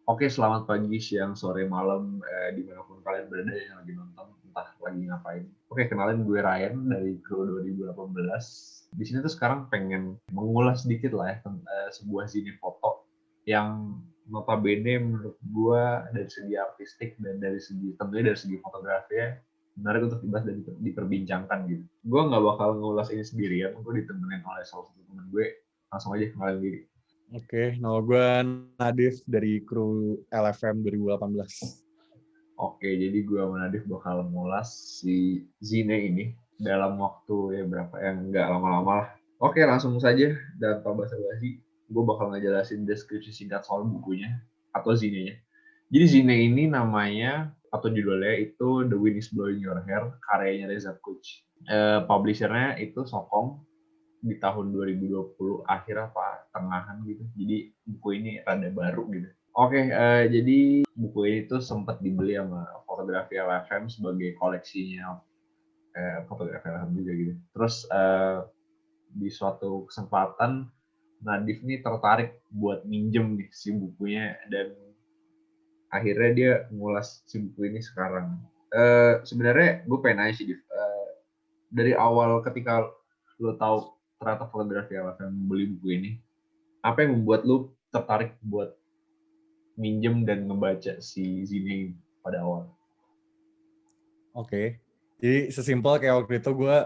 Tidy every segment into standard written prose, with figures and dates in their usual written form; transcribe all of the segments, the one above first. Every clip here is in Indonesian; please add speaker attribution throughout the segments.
Speaker 1: Oke, selamat pagi, siang, sore, malam, dimanapun kalian berada yang lagi nonton, entah lagi ngapain. Oke, kenalin gue Ryan dari Kru 2018. Di sini tuh sekarang pengen mengulas sedikit lah ya, sebuah zine foto yang notabene menurut gue dari segi artistik dan dari segi tentunya dari segi fotografi ya menarik untuk dibahas dan diperbincangkan gitu. Gue nggak bakal ngulas ini sendirian, gue ditemenin oleh salah satu temen gue. Langsung aja kenalin diri.
Speaker 2: Oke, nama gue Nadif dari kru LFM 2018.
Speaker 1: Oke, jadi gue sama Nadif bakal ngulas si Zine ini dalam waktu ya berapa yang nggak lama-lama lah. Oke, langsung saja dan tanpa basa-basi, gue bakal ngejelasin deskripsi singkat soal bukunya atau Zine-nya. Jadi Zine ini namanya atau judulnya itu The Wind is Blowing Your Hair, karyanya Reza Kuch. Publishernya itu Sokong di tahun 2020 akhir apa tengahan gitu. Jadi buku ini rada baru gitu. Oke, jadi buku ini tuh sempat dibeli sama Fotografi LFM sebagai koleksinya Fotografi LFM juga gitu. Terus di suatu kesempatan Nadif nih tertarik buat minjem nih si bukunya dan akhirnya dia ngulas si buku ini sekarang. Sebenarnya gue pengen nanya sih, Div. Dari awal ketika lo tahu ternyata Fotografi LFM membeli buku ini, apa yang membuat lu tertarik buat minjem dan ngebaca si Zine pada awal?
Speaker 2: Oke, jadi sesimpel kayak waktu itu gue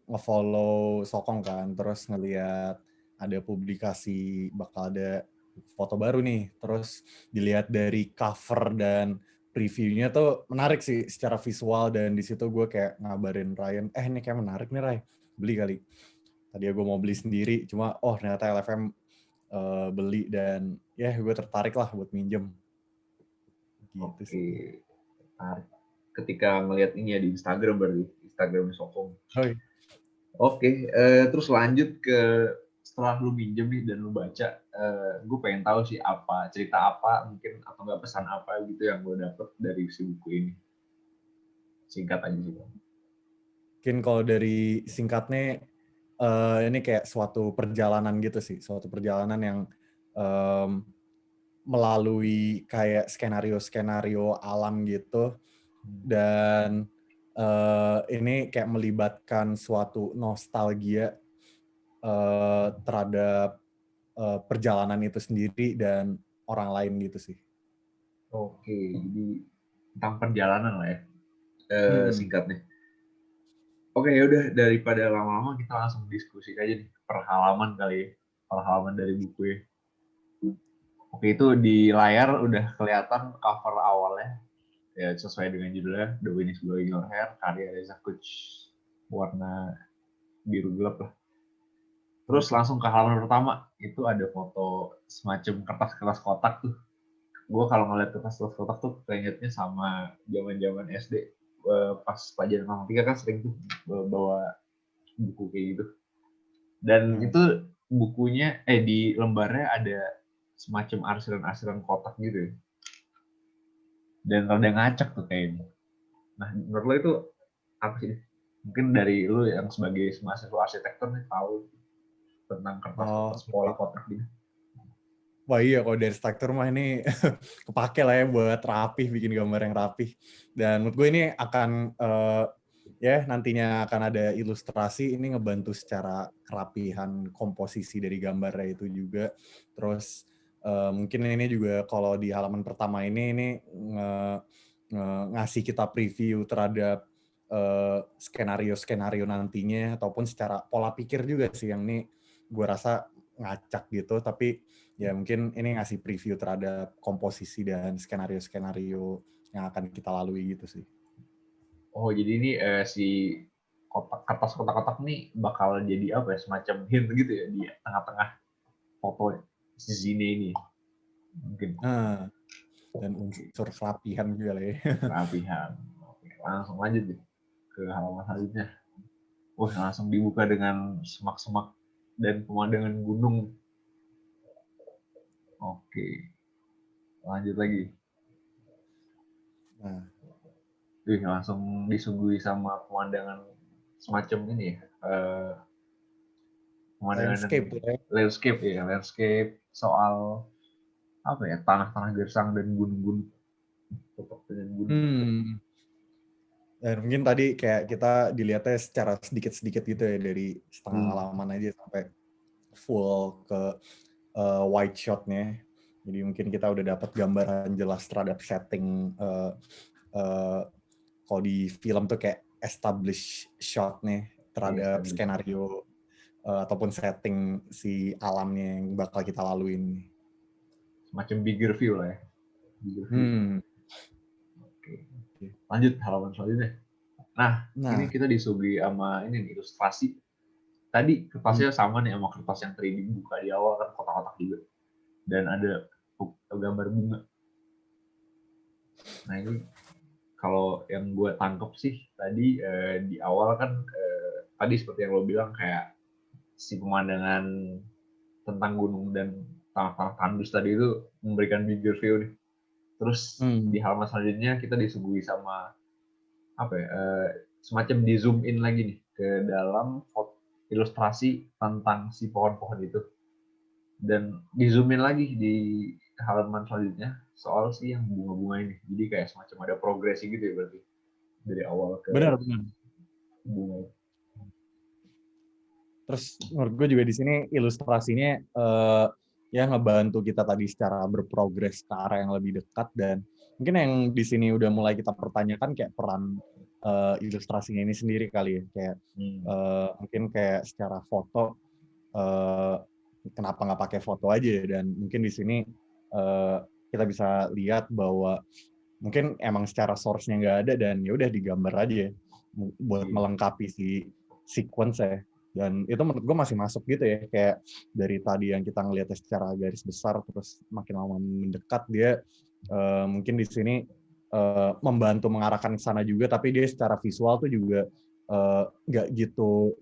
Speaker 2: nge-follow Sokong kan, terus ngeliat ada publikasi bakal ada foto baru nih, terus dilihat dari cover dan previewnya tuh menarik sih secara visual, dan di situ gue kayak ngabarin Ryan, ini kayak menarik nih Ray, beli kali. Tadi gue mau beli sendiri, cuma ternyata LFM beli, dan ya gue tertarik lah buat minjem gitu
Speaker 1: Oke,
Speaker 2: sih.
Speaker 1: menarik. Ketika ngelihat ini ya di Instagram berarti, Instagram Sokong.
Speaker 2: Oh, iya.
Speaker 1: Oke, terus lanjut ke setelah lu minjem nih dan lu baca, gue pengen tahu sih apa cerita apa mungkin atau nggak pesan apa gitu yang gue dapet dari si buku ini. Singkat aja sih, Bang.
Speaker 2: Mungkin kalau dari singkatnya, ini kayak suatu perjalanan gitu sih, suatu perjalanan yang melalui kayak skenario-skenario alam gitu, dan ini kayak melibatkan suatu nostalgia terhadap perjalanan itu sendiri dan orang lain gitu sih.
Speaker 1: Oke, jadi tentang perjalanan lah ya,
Speaker 2: Hmm.
Speaker 1: singkatnya. Oke, ya udah daripada lama-lama kita langsung diskusi aja nih per halaman kali ya. Per halaman dari buku ya. Oke, itu di layar udah kelihatan cover awalnya. Ya sesuai dengan judulnya The Wind is Blowing Your Hair, karya Reza Kuch. Warna biru gelap lah. Terus langsung ke halaman pertama, itu ada foto semacam kertas-kertas kotak tuh. Gue kalau ngeliat kertas-kertas kotak tuh keingetnya sama zaman-zaman SD. Pas pelajaran matematika kan sering tuh bawa buku kayak gitu. Dan
Speaker 2: Nah,
Speaker 1: itu bukunya di lembarnya ada semacam arsiran-arsiran kotak gitu ya. Dan rada ngacak tuh kayaknya. Nah, menurut lo itu apa sih? Mungkin dari lu yang sebagai mahasiswa arsitektur nih tahu tentang kertas-kertas pola
Speaker 2: oke.
Speaker 1: kotak gitu.
Speaker 2: Wah iya, kalau dari struktur mah ini kepake lah ya buat rapih, bikin gambar yang rapih. Dan menurut gue ini akan ya nantinya akan ada ilustrasi, ini ngebantu secara kerapihan komposisi dari gambarnya itu juga. Terus mungkin ini juga kalau di halaman pertama ini ngasih kita preview terhadap skenario-skenario nantinya, ataupun secara pola pikir juga sih yang ini gue rasa ngacak gitu, tapi ya mungkin ini ngasih preview terhadap komposisi dan skenario-skenario yang akan kita lalui gitu sih.
Speaker 1: Oh, jadi ini si kotak kertas kotak-kotak nih bakal jadi apa ya? Semacam hint gitu ya di tengah-tengah foto si Zine ini. Mungkin
Speaker 2: Nah, dan unsur kerapihan juga lah ya.
Speaker 1: kerapihan. Oke, langsung lanjut deh ke halaman selanjutnya. Wah, langsung dibuka dengan semak-semak dan pemandangan gunung. Oke, lanjut lagi.
Speaker 2: Nah,
Speaker 1: Wih, langsung disuguhi sama pemandangan semacam ini ya, pemandangan
Speaker 2: landscape tuh ya.
Speaker 1: landscape ya, landscape soal apa ya, tanah-tanah gersang dan gunung-gunung, cocok dengan gunung.
Speaker 2: Hmm. Dan mungkin tadi kayak kita dilihatnya secara sedikit-sedikit gitu ya, dari setengah halaman aja sampai full ke wide shot-nya. Jadi mungkin kita udah dapat gambaran jelas terhadap setting. Kalau di film tuh kayak establish shot-nya terhadap skenario ataupun setting si alamnya yang bakal kita laluin.
Speaker 1: Semacam bigger view lah ya. Bigger view. Oke. Lanjut halaman selanjutnya. Nah, ini kita disuguhi sama ini nih, ilustrasi. Tadi kertasnya sama nih sama kertas yang 3D buka di awal, kan kotak-kotak juga. Dan ada gambar bunga. Nah ini kalau yang gue tangkep sih tadi di awal kan tadi seperti yang lo bilang kayak si pemandangan tentang gunung dan tanah-tanah tandus tadi itu memberikan bigger view nih. Terus di halaman selanjutnya kita disuguhi sama apa ya, semacam di zoom in lagi nih ke dalam ilustrasi tentang si pohon-pohon itu, dan di zoom in lagi di halaman selanjutnya soal si yang bunga-bunga ini. Jadi kayak semacam ada progresi gitu ya berarti dari awal ke
Speaker 2: Benar.
Speaker 1: bunga.
Speaker 2: Terus menurut gue juga di sini ilustrasinya ya ngebantu kita tadi secara berprogres ke arah yang lebih dekat, dan mungkin yang di sini udah mulai kita pertanyakan kayak peran ilustrasinya ini sendiri kali ya, kayak mungkin kayak secara foto kenapa nggak pakai foto aja, dan mungkin di sini kita bisa lihat bahwa mungkin emang secara source-nya nggak ada dan ya udah digambar aja buat melengkapi si sequence ya. Dan itu menurut gue masih masuk gitu ya, kayak dari tadi yang kita ngelihatnya secara garis besar terus makin lama mendekat dia mungkin di sini membantu mengarahkan ke sana juga, tapi dia secara visual tuh juga nggak gitu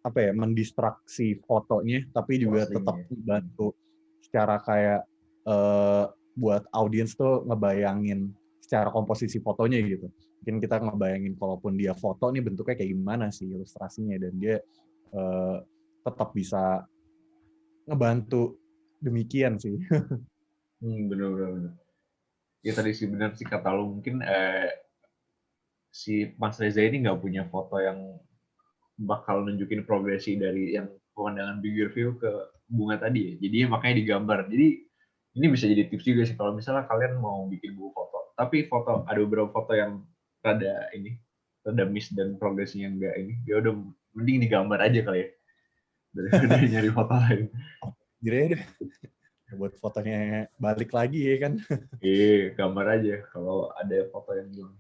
Speaker 2: apa ya, mendistraksi fotonya, tapi juga tetap membantu secara kayak buat audiens tuh ngebayangin secara komposisi fotonya gitu. Mungkin kita ngebayangin kalaupun dia foto nih bentuknya kayak gimana sih ilustrasinya, dan dia tetap bisa ngebantu demikian sih.
Speaker 1: Bener. Ya tadi sih benar sih kata lo, mungkin si Mas Reza ini nggak punya foto yang bakal nunjukin progresi dari yang pemandangan bigger view ke bunga tadi ya. Jadi makanya digambar. Jadi ini bisa jadi tips juga sih kalau misalnya kalian mau bikin buku foto. Tapi foto ada beberapa foto yang rada miss dan progresinya enggak ini. Ya udah mending digambar aja kali ya daripada nyari foto lain.
Speaker 2: Jadi deh buat fotonya balik lagi ya kan.
Speaker 1: Gambar aja kalau ada foto yang belum.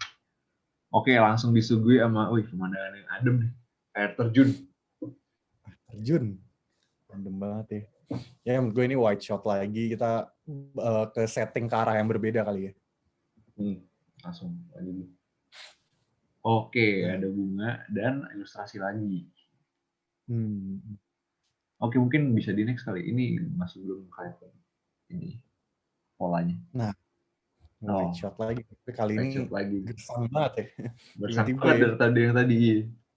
Speaker 1: Oke, langsung disuguhi sama pemandangan yang adem nih. Air terjun.
Speaker 2: Adem banget ya. Ya menurut gue ini wide shot lagi, kita ke setting ke arah yang berbeda kali ya.
Speaker 1: Langsung aja dulu. Oke, ada bunga dan ilustrasi lagi. Oke, mungkin bisa di next kali. Ini masih belum kayak ini polanya.
Speaker 2: Nah, wide shot lagi. Tapi kali ini gersang banget ya.
Speaker 1: Gersang banget dari tadi yang tadi.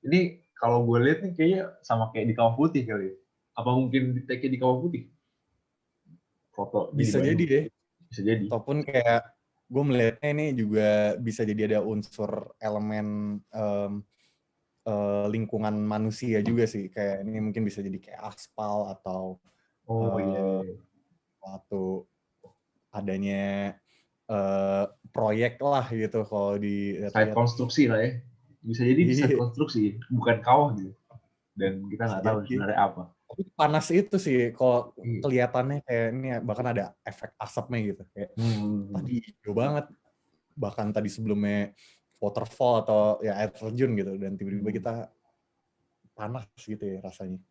Speaker 1: Ini kalau gue lihat nih kayaknya sama kayak di kawah putih kali ya. Apa mungkin di take di kawah putih? Foto
Speaker 2: bisa jadi deh.
Speaker 1: Bisa jadi.
Speaker 2: Ataupun kayak gue melihatnya ini juga bisa jadi ada unsur elemen lingkungan manusia juga sih. Kayak ini mungkin bisa jadi kayak aspal atau suatu adanya proyek lah gitu kalau di
Speaker 1: site konstruksi lah ya. Bisa jadi site konstruksi, bukan kawah gitu. Dan kita nggak tahu sebenarnya apa.
Speaker 2: Tapi panas itu sih, kalau kelihatannya kayak ini bahkan ada efek asapnya gitu. Kayak tadi hijau banget, bahkan tadi sebelumnya waterfall atau ya air terjun gitu, dan tiba-tiba kita panas gitu ya rasanya.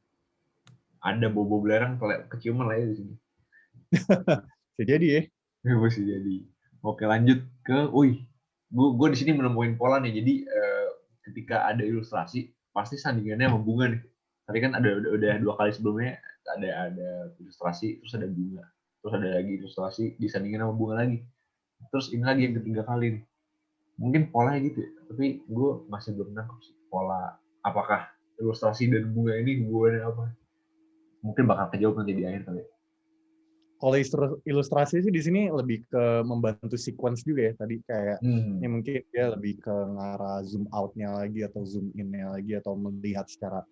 Speaker 1: Ada bobo belerang keciuman lah ya di sini.
Speaker 2: Bisa jadi ya.
Speaker 1: Bisa jadi. Oke, lanjut ke, gue di sini menemuin pola nih. Jadi ketika ada ilustrasi, pasti sandingannya sama bunga nih. Tadi kan udah 2 kali sebelumnya ada ilustrasi, terus ada bunga, terus ada lagi ilustrasi disandingin sama bunga lagi. Terus ini lagi yang ketiga kali nih. Mungkin polanya gitu ya, tapi gue masih belum nangkep sih pola apakah ilustrasi dan bunga ini hubungannya apa. Mungkin bakal kejawab nanti di akhir kali.
Speaker 2: Kalau ilustrasi sih di sini lebih ke membantu sequence juga ya tadi kayak ini mungkin dia lebih ke ngarah zoom out-nya lagi atau zoom in-nya lagi atau melihat secara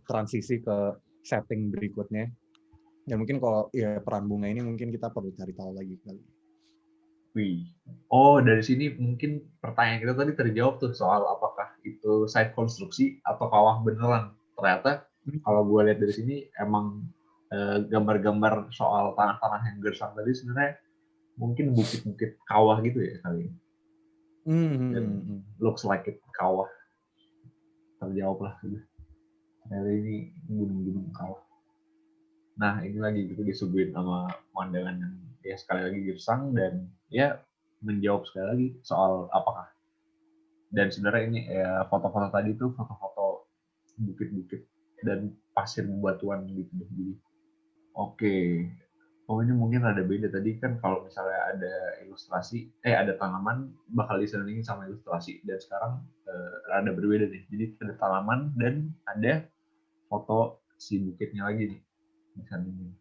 Speaker 2: transisi ke setting berikutnya. Dan mungkin kalau ya peran bunga ini mungkin kita perlu cari tahu lagi kali.
Speaker 1: Wih. Oh, dari sini mungkin pertanyaan kita tadi terjawab tuh soal apakah itu site konstruksi atau kawah beneran. Ternyata kalau gue lihat dari sini emang gambar-gambar soal tanah-tanah yang gersang tadi sebenarnya mungkin bukit-bukit kawah gitu ya kali ini. Dan looks like it kawah. Terjawab lah sudah. Ternyata ini gunung-gunung kawah. Nah, ini lagi gitu disuguhin sama pemandangan yang ya sekali lagi gersang dan ya menjawab sekali lagi soal apakah. Dan sebenarnya ini ya foto-foto tadi tuh foto-foto bukit-bukit dan pasir bebatuan gitu deh. Jadi, oke. Oh, ini mungkin ada beda tadi kan kalau misalnya ada ilustrasi, ada tanaman bakal diselingin sama ilustrasi dan sekarang ada berbeda nih. Jadi ada tanaman dan ada foto si bukitnya lagi nih. Misalnya.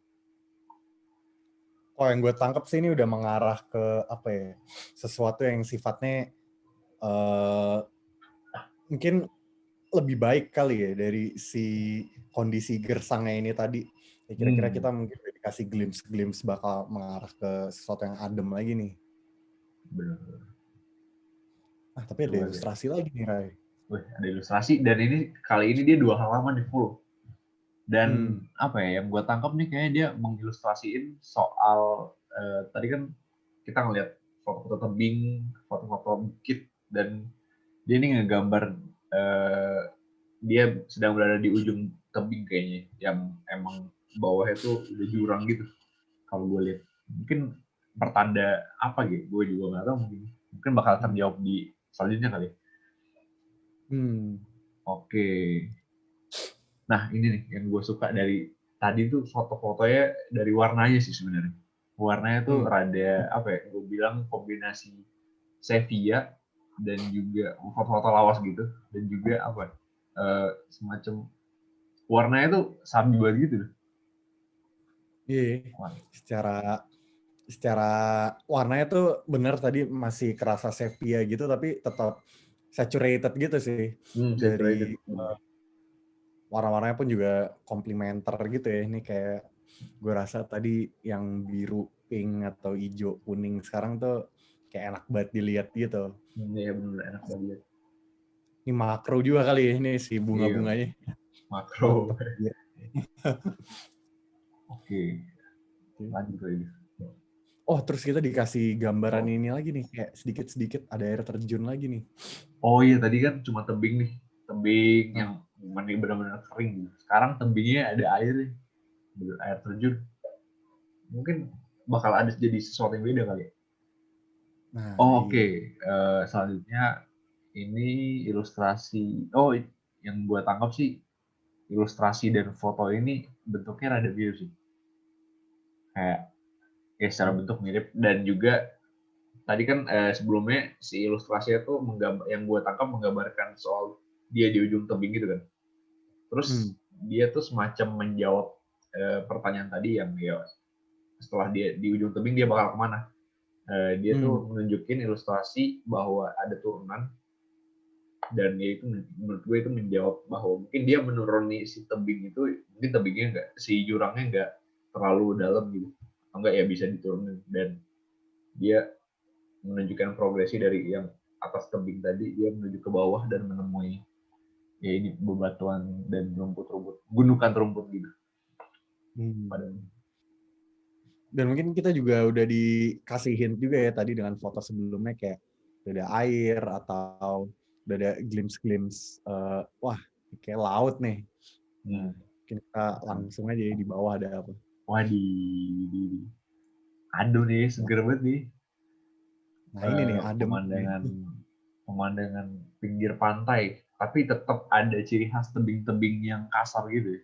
Speaker 2: Oh, yang gue tangkap sih ini udah mengarah ke apa ya? Sesuatu yang sifatnya mungkin lebih baik kali ya dari si kondisi gersangnya ini tadi. Ya, kira-kira kita mungkin dikasih glimpse bakal mengarah ke sesuatu yang adem lagi nih.
Speaker 1: Benar.
Speaker 2: Tapi ada ilustrasi lagi nih, Ray.
Speaker 1: Wih, ada ilustrasi dan ini kali ini dia 2 halaman nih full. Dan apa ya yang gue tangkap nih kayaknya dia mengilustrasiin soal tadi kan kita ngeliat foto-foto tebing, foto-foto bukit dan dia ini ngegambar dia sedang berada di ujung tebing kayaknya yang emang bawahnya tuh udah jurang gitu kalau gue lihat. Mungkin pertanda apa gitu, gue juga nggak tahu mungkin bakal terjawab di selanjutnya kali. Oke. Nah ini nih yang gue suka dari tadi tuh foto-fotonya dari warnanya sih sebenarnya. Warnanya tuh rada apa ya? Gue bilang kombinasi sepia dan juga foto-foto lawas gitu dan juga apa? Semacam warnanya tuh sabi banget gitu.
Speaker 2: Iya. Secara warnanya tuh bener tadi masih kerasa sepia gitu tapi tetap saturated gitu sih. Dari warna-warnanya pun juga komplementer gitu ya. Ini kayak gue rasa tadi yang biru, pink atau hijau, kuning sekarang tuh kayak enak banget dilihat gitu.
Speaker 1: Iya bener enak banget.
Speaker 2: Ini makro juga kali ya ini si bunga-bunganya.
Speaker 1: Makro. Oke. Lanjut lagi.
Speaker 2: Oh, terus kita dikasih gambaran ini lagi nih, kayak sedikit-sedikit ada air terjun lagi nih.
Speaker 1: Oh iya, tadi kan cuma tebing nih. Tebing yang benar-benar kering. Sekarang tebingnya ada air nih. Air terjun. Mungkin bakal ada jadi sesuatu yang beda kali. Nah, oke. Selanjutnya ini ilustrasi. Oh, yang gue tangkap sih ilustrasi dan foto ini bentuknya rada mirip sih. Kayak ya secara bentuk mirip dan juga tadi kan sebelumnya si ilustrasinya tuh yang gue tangkap menggambarkan soal dia di ujung tebing gitu kan. Terus dia tuh semacam menjawab pertanyaan tadi yang ya setelah dia di ujung tebing dia bakal kemana. Dia tuh menunjukin ilustrasi bahwa ada turunan dan ya itu menurut gue itu menjawab bahwa mungkin dia menuruni si tebing itu mungkin tebingnya enggak si jurangnya enggak terlalu dalam gitu atau enggak ya bisa diturunin dan dia menunjukkan progresi dari yang atas tebing tadi dia menuju ke bawah dan menemui ya ini bebatuan dan rumput-rumput gundukan rumput gitu.
Speaker 2: Dan mungkin kita juga udah dikasih hint juga ya tadi dengan foto sebelumnya kayak udah ada air atau udah ada glimpse wah kayak laut nih. Nah, kita langsung aja di bawah ada apa?
Speaker 1: Wah aduh nih seger banget nih.
Speaker 2: Nah ini nih adem.
Speaker 1: Pemandangan pinggir pantai tapi tetap ada ciri khas tebing-tebing yang kasar gitu ya.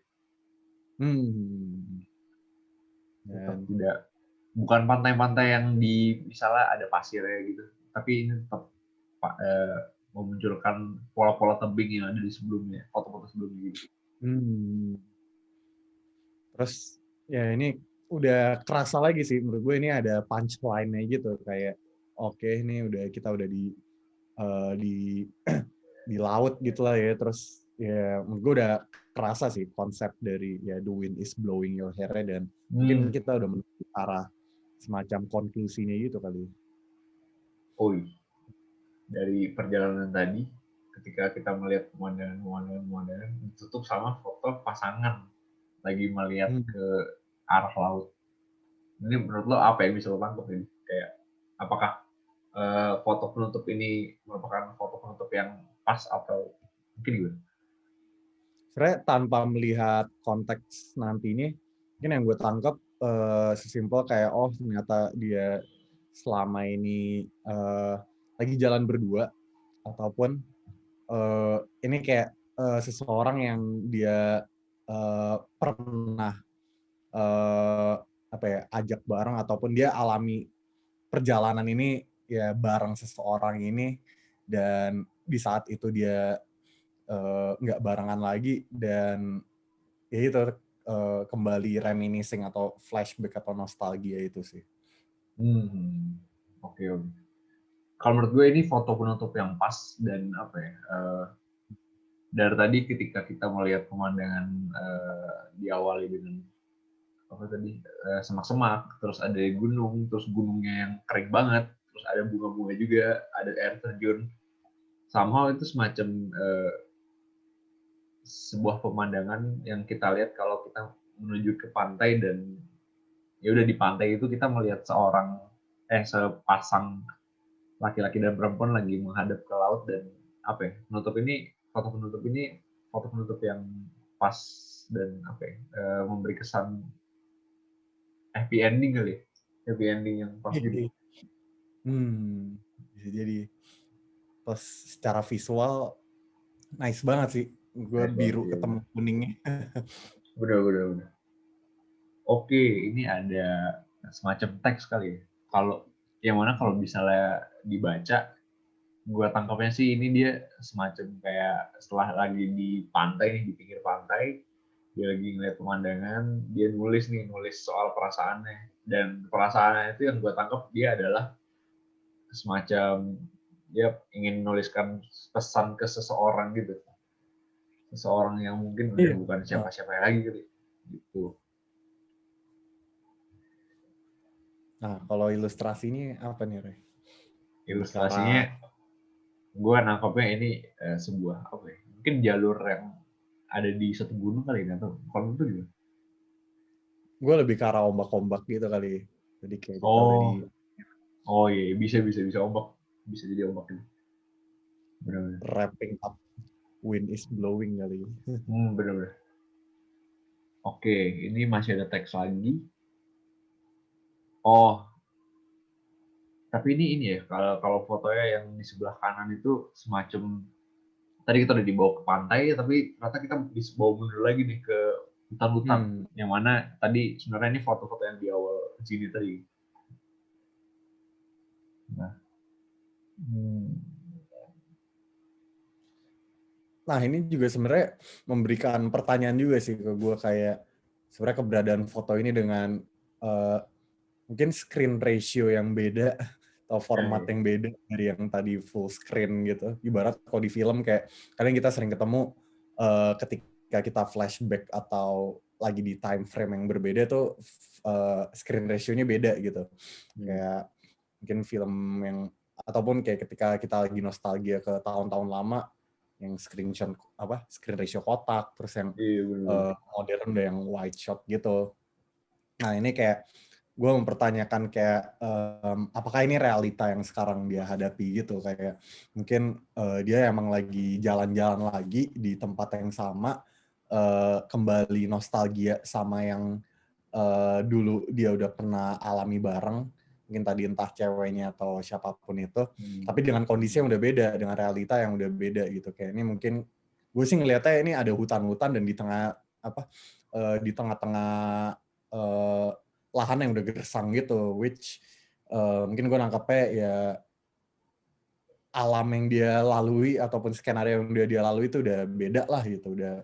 Speaker 1: Tetap tidak bukan pantai-pantai yang di misalnya ada pasirnya gitu tapi ini tetap memunculkan pola-pola tebing yang ada di sebelumnya foto-foto sebelumnya gitu.
Speaker 2: Terus ya ini udah kerasa lagi sih menurut gue, ini ada punchline-nya gitu, kayak oke ini kita udah di di laut gitu lah ya, terus ya menurut gue udah kerasa sih konsep dari ya the wind is blowing your hair, dan mungkin
Speaker 1: Hmm.
Speaker 2: kita udah menuju ke arah semacam konklusinya gitu kali.
Speaker 1: Oh, dari perjalanan tadi, ketika kita melihat pemandangan ditutup sama foto pasangan lagi melihat
Speaker 2: Hmm.
Speaker 1: ke arah laut. Ini menurut lo apa yang bisa lo tangkap ini? Kayak apakah foto penutup ini merupakan foto penutup yang pas atau mungkin gimana?
Speaker 2: Sebenarnya tanpa melihat konteks nantinya, mungkin yang gue tangkap sesimpel kayak oh ternyata dia selama ini lagi jalan berdua, ataupun ini kayak seseorang yang dia pernah apa ya, ajak bareng, ataupun dia alami perjalanan ini ya bareng seseorang ini, dan di saat itu dia nggak barengan lagi, dan ya itu kembali reminiscing atau flashback atau nostalgia itu sih.
Speaker 1: Hmm, oke oke. Kalau menurut gue ini foto penutup yang pas dan apa ya? Dari tadi ketika kita melihat pemandangan diawali dengan apa tadi semak-semak, terus ada gunung, terus gunungnya yang kering banget, terus ada bunga-bunga juga, ada air terjun. Somehow itu semacam sebuah pemandangan yang kita lihat kalau kita menuju ke pantai, dan ya udah di pantai itu kita melihat sepasang laki-laki dan perempuan lagi menghadap ke laut, dan apa ya, foto penutup yang pas dan apa ya, memberi kesan happy ending kali ya, happy ending yang pas gitu.
Speaker 2: Bisa jadi. Terus secara visual nice banget sih. Gue
Speaker 1: Nice banget
Speaker 2: biru
Speaker 1: ya.
Speaker 2: ketemu kuningnya.
Speaker 1: Bener. Oke, ini ada semacam teks kali ya. Kalau yang mana kalau misalnya dibaca, gue tangkapnya sih ini dia semacam kayak setelah lagi di pantai nih, di pinggir pantai, dia lagi ngeliat pemandangan, dia nulis soal perasaannya, dan perasaannya itu yang gue tangkap dia adalah semacam dia ingin menuliskan pesan ke seseorang gitu, seseorang yang mungkin udah
Speaker 2: Iya.
Speaker 1: bukan siapa-siapa lagi gitu.
Speaker 2: Nah, kalau ilustrasi ini apa nih, Rey? Lebih ke
Speaker 1: Ilustrasinya
Speaker 2: arah,
Speaker 1: gue nangkapnya ini sebuah apa ya, mungkin jalur yang ada di satu gunung kali, nggak tahu kalau itu juga.
Speaker 2: gue lebih ke arah ombak-ombak gitu kali. Jadi kayak kita udah di
Speaker 1: Oh, oh iya, bisa ombak, bisa jadi ombak ini. Benar-benar.
Speaker 2: wrapping up, wind is blowing kali.
Speaker 1: Benar-benar. Oke, ini masih ada teks lagi. Oh, tapi ini ya, kalau kalau fotonya yang di sebelah kanan itu semacam tadi kita udah dibawa ke pantai, tapi ternyata kita dibawa mundur lagi nih ke hutan-hutan.
Speaker 2: Hmm.
Speaker 1: Yang mana tadi sebenarnya ini foto-foto yang di awal sini tadi. Nah,
Speaker 2: Nah, ini juga sebenarnya memberikan pertanyaan juga sih ke gue, kayak sebenarnya keberadaan foto ini dengan uh, mungkin screen ratio yang beda atau format
Speaker 1: ya,
Speaker 2: yang beda dari yang tadi full screen gitu. Ibarat kalau di film kayak kadang kita sering ketemu ketika kita flashback atau lagi di time frame yang berbeda tuh screen ratio-nya beda gitu. Kayak mungkin film yang, ataupun kayak ketika kita lagi nostalgia ke tahun-tahun lama, yang screen ratio kotak, terus yang
Speaker 1: iya benar.
Speaker 2: modern udah yang wide shot gitu. Nah, ini kayak gue mempertanyakan kayak apakah ini realita yang sekarang dia hadapi gitu, kayak mungkin dia emang lagi jalan-jalan lagi di tempat yang sama, kembali nostalgia sama yang dulu dia udah pernah alami bareng, mungkin tadi entah ceweknya atau siapapun itu, tapi dengan kondisi yang udah beda, dengan realita yang udah beda gitu. Kayak ini mungkin gue sih ngelihatnya ini ada hutan-hutan, dan di tengah di tengah-tengah lahan yang udah gersang gitu, which mungkin gue nangkepnya ya alam yang dia lalui ataupun skenario yang dia lalui itu udah beda lah gitu, udah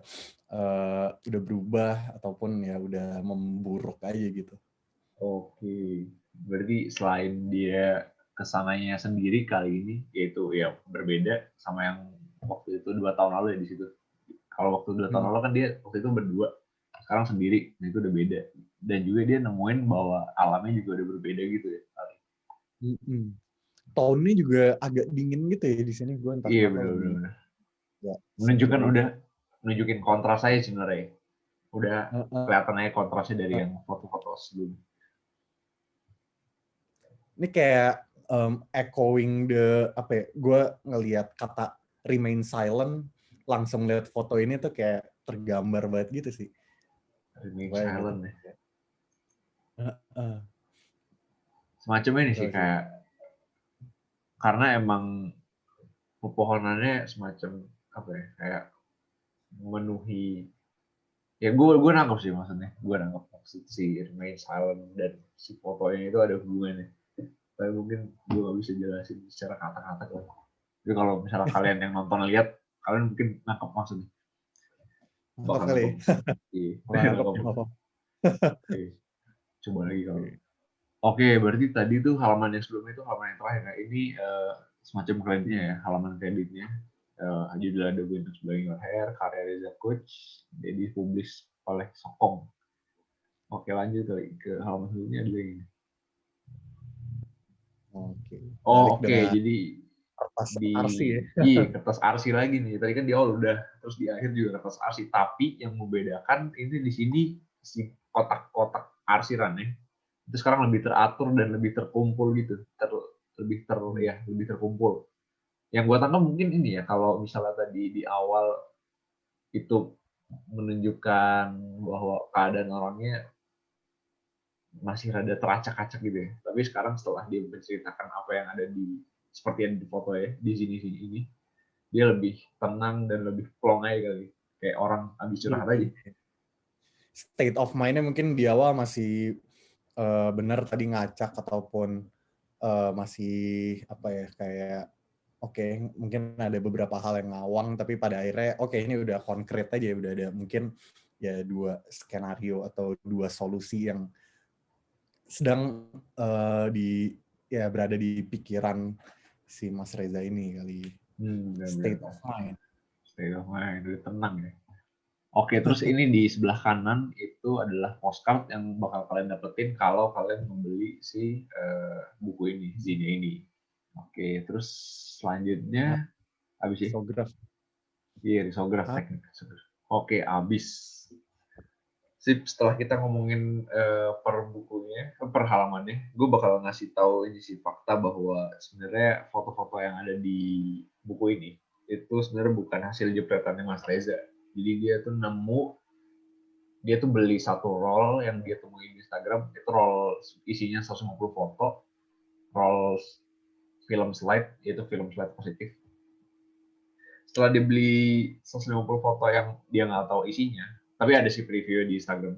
Speaker 2: berubah ataupun ya udah memburuk aja gitu.
Speaker 1: Oke. Berarti selain dia kesananya sendiri kali ini, yaitu ya berbeda sama yang waktu itu 2 tahun lalu ya di situ. Kalau waktu 2 tahun
Speaker 2: Hmm.
Speaker 1: lalu kan dia waktu itu berdua, sekarang sendiri, nah itu udah beda. Dan juga dia nemuin bahwa alamnya juga udah berbeda gitu ya.
Speaker 2: Mm-mm. Tone-nya juga agak dingin gitu ya di sini, gue entah
Speaker 1: Iya
Speaker 2: kenapa lebih
Speaker 1: benar-benar.
Speaker 2: ya
Speaker 1: Menunjukkan
Speaker 2: sedikit.
Speaker 1: udah nunjukin kontras aja sebenarnya. Udah
Speaker 2: Uh,
Speaker 1: kelihatan aja kontrasnya dari
Speaker 2: uh,
Speaker 1: yang foto-foto sebelumnya.
Speaker 2: Ini kayak echoing the apa ya? Gue ngelihat kata remain silent, langsung lihat foto ini tuh kayak tergambar banget gitu sih.
Speaker 1: Remain
Speaker 2: Bayang gitu.
Speaker 1: silent ya.
Speaker 2: Uh, uh,
Speaker 1: Semacam ini sih
Speaker 2: Gila sih.
Speaker 1: kayak karena emang pepohonannya semacam apa ya kayak memenuhi ya gue nangkep sih maksudnya gue nangkep maksud si Remain Silent dan si fotonya itu ada hubungannya tapi mungkin gue gak bisa jelasin secara kata-kata kan jadi kalau misalnya kalian yang nonton lihat kalian mungkin nangkep maksudnya
Speaker 2: Mantap
Speaker 1: bakal
Speaker 2: kali.
Speaker 1: nangkep iya
Speaker 2: Kalau nangkep
Speaker 1: nangkep
Speaker 2: ya apa?
Speaker 1: oke coba lagi kalau
Speaker 2: Oke.
Speaker 1: oke berarti tadi tuh halaman yang sebelumnya itu halaman yang terakhir nah ini semacam kreditnya ya halaman kreditnya judul ada Windows Blowing Your Hair karya Reza Coach jadi dipublish oleh Sokong. Oke lanjut kali ke halaman selanjutnya ada ini.
Speaker 2: Oke.
Speaker 1: Oh
Speaker 2: Balik
Speaker 1: oke
Speaker 2: dengan
Speaker 1: jadi
Speaker 2: kertas
Speaker 1: di
Speaker 2: arsi ya.
Speaker 1: kertas arsi lagi nih. Tadi kan di awal udah terus di akhir juga kertas arsi. Tapi yang membedakan ini di sini si kotak-kotak arsirannya itu sekarang lebih teratur dan lebih terkumpul gitu.
Speaker 2: Hmm.
Speaker 1: Lebih terkumpul. Yang gua tangkap mungkin ini ya kalau misalnya tadi di awal itu menunjukkan bahwa keadaan orangnya masih rada teracak-acak gitu ya. Tapi sekarang setelah dia menceritakan apa yang ada di seperti yang di foto ya di sini ini, dia lebih tenang dan lebih plong aja kali. Kayak orang habis curhat aja.
Speaker 2: State of mind-nya mungkin di awal masih benar tadi ngacak ataupun masih apa ya kayak oke, mungkin ada beberapa hal yang ngawang tapi pada akhirnya oke ini udah konkret aja udah ada mungkin ya 2 skenario atau 2 solusi yang sedang di ya berada di pikiran si Mas Reza ini kali. State of
Speaker 1: Benar-benar.
Speaker 2: mind.
Speaker 1: State of mind, udah tenang ya. Oke, terus ini di sebelah kanan itu adalah postcard yang bakal kalian dapetin kalau kalian membeli si buku ini, zine ini. Oke, terus
Speaker 2: Nah,
Speaker 1: selanjutnya habis ya.
Speaker 2: isograf.
Speaker 1: Iya, risograf teknik. Oke, habis. Sip, setelah kita ngomongin per bukunya, per halamannya, gue bakal ngasih tahu ini sih fakta bahwa sebenarnya foto-foto yang ada di buku ini itu sebenarnya bukan hasil jepretannya Mas Reza. Jadi dia tuh beli satu roll yang dia temuin di Instagram, itu roll isinya 150 foto, roll film slide, yaitu film slide positif. Setelah dia beli 150 foto yang dia nggak tahu isinya, tapi ada sih preview di Instagram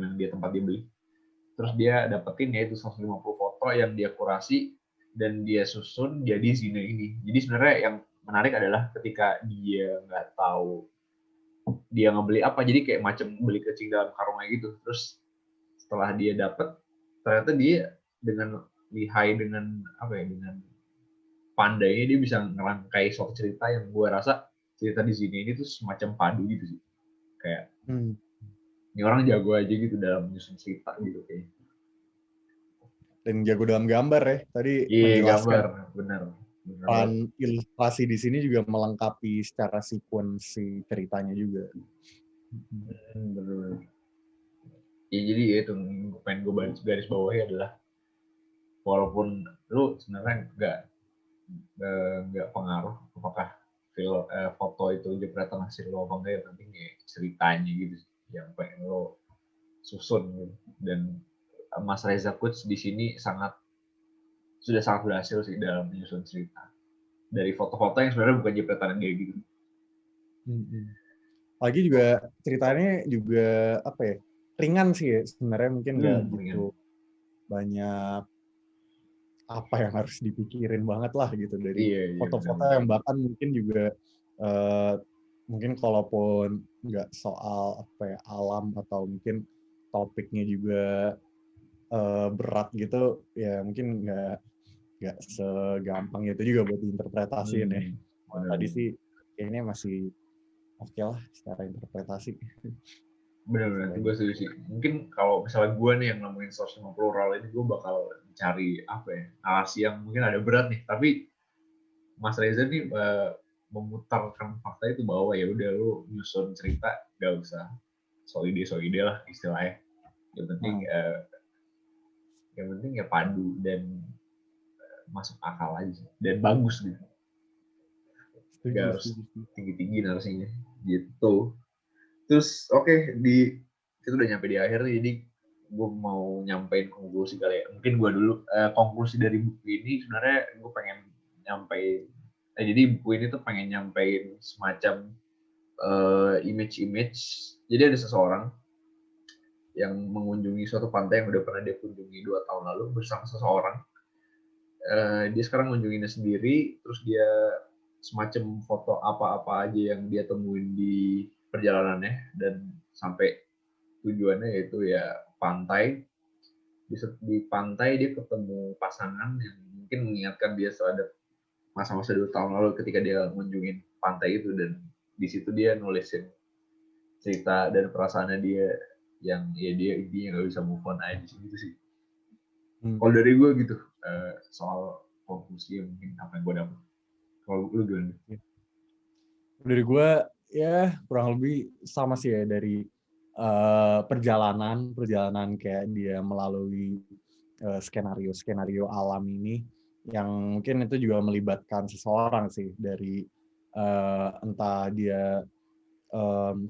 Speaker 1: yang dia tempat dia beli. Terus dia dapetin yaitu 150 foto yang dia kurasi dan dia susun jadi zine ini. Jadi sebenarnya yang menarik adalah ketika dia nggak tahu dia ngebeli apa, jadi kayak macam beli kecil dalam karungnya gitu. Terus setelah dia dapet, ternyata dia dengan lihai dengan apa ya dengan pandainya dia bisa ngerangkai suatu cerita yang gue rasa cerita di sini ini tuh semacam padu gitu sih kayak ini orang jago aja gitu dalam menyusun cerita gitu kayak
Speaker 2: Dan jago dalam gambar ya. Tadi
Speaker 1: iya
Speaker 2: menjelaskan
Speaker 1: gambar bener banget.
Speaker 2: peran ilustrasi di sini juga melengkapi secara sekuensi ceritanya juga.
Speaker 1: Bener. Ya, jadi ya itu pengen gue garis bawahi adalah walaupun lu sebenarnya nggak pengaruh apakah foto itu jepretan hasil lo apa enggak ya penting ya ceritanya gitu yang pengen lo susun gitu. Dan Mas Reza Coach di sini sudah sangat berhasil sih dalam menyusun cerita dari foto-foto yang sebenarnya bukan jepretan dia gitu.
Speaker 2: Lagi juga ceritanya juga apa ya ringan sih ya sebenarnya mungkin nggak
Speaker 1: Ringan.
Speaker 2: gitu banyak apa yang harus dipikirin banget lah gitu dari
Speaker 1: Iya
Speaker 2: foto-foto
Speaker 1: benar-benar.
Speaker 2: yang bahkan mungkin juga mungkin kalaupun nggak soal apa ya alam atau mungkin topiknya juga berat gitu, ya mungkin nggak segampang itu juga buat diinterpretasiin ya. Tadi
Speaker 1: Benar.
Speaker 2: sih kayaknya masih oke lah secara interpretasi.
Speaker 1: Benar-benar itu gue setuju sih. Mungkin kalau misalnya gue nih yang nemuin source sama plural ini, gue bakal cari apa ya, narasi yang mungkin ada berat nih. Tapi Mas Reza nih memutarkan fakta itu bahwa ya udah lu nyusun cerita gak usah so ide lah istilahnya. Yang penting ya padu dan masuk akal aja dan bagus gitu. Gak
Speaker 2: Setuju.
Speaker 1: harus tinggi-tinggi narasinya gitu. Terus oke, kita udah nyampe di akhir nih, jadi gue mau nyampein konklusi kali ya. Mungkin gue dulu konklusi dari buku ini sebenarnya gue pengen nyampein. Jadi buku ini tuh pengen nyampein semacam image-image. Jadi ada seseorang yang mengunjungi suatu pantai yang udah pernah dia kunjungi 2 tahun lalu bersama seseorang. Dia sekarang ngunjunginnya sendiri, terus dia semacam foto apa-apa aja yang dia temuin di perjalanannya dan sampai tujuannya yaitu ya pantai. Di pantai dia ketemu pasangan yang mungkin mengingatkan dia terhadap masa-masa 2 tahun lalu ketika dia mengunjungi pantai itu, dan di situ dia nulisin cerita dan perasaannya dia yang ya dia intinya nggak bisa move on aja gitu sih. Kalau dari gue gitu, soal konklusi mungkin apa yang gue dapat. Kalau lu gimana?
Speaker 2: Dari gue ya kurang lebih sama sih ya, dari perjalanan kayak dia melalui skenario alam ini yang mungkin itu juga melibatkan seseorang sih, dari entah dia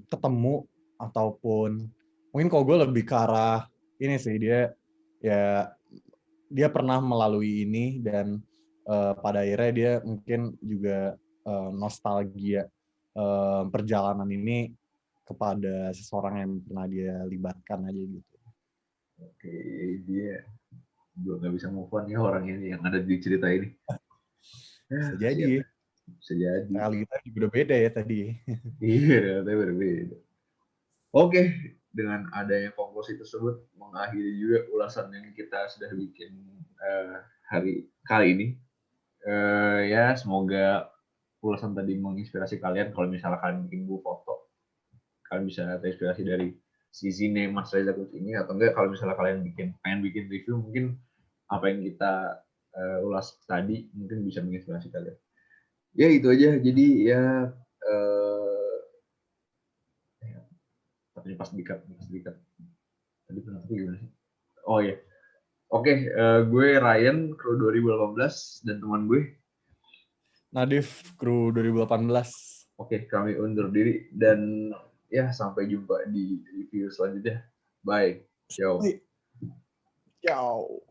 Speaker 2: ketemu ataupun mungkin kalau gue lebih ke arah ini sih, dia pernah melalui ini dan pada akhirnya dia mungkin juga nostalgia perjalanan ini kepada seseorang yang pernah dia libatkan aja gitu.
Speaker 1: Oke, dia gue nggak bisa move on ya orang ini yang ada di cerita ini.
Speaker 2: Bisa jadi.
Speaker 1: Bisa jadi.
Speaker 2: Realita juga udah beda ya tadi.
Speaker 1: Iya, tapi berbeda. Oke, dengan adanya konklusi tersebut mengakhiri juga ulasan yang kita sudah bikin hari kali ini. Ya semoga ulasan tadi menginspirasi kalian. Kalau misalnya kalian bikin buku foto, kalian bisa terinspirasi dari si Zine Mas Reza Kut ini, atau enggak kalau misalnya kalian pengen bikin review, mungkin apa yang kita ulas tadi mungkin bisa menginspirasi kalian. Ya itu aja. Jadi ya tapi pas dikat. Tadi penonton gimana sih? Oh ya. Oke, gue Ryan, kru 2018, dan teman gue
Speaker 2: Nadif, kru 2018.
Speaker 1: Oke, kami undur diri dan ya sampai jumpa di review selanjutnya. Bye. Ciao.
Speaker 2: Ciao.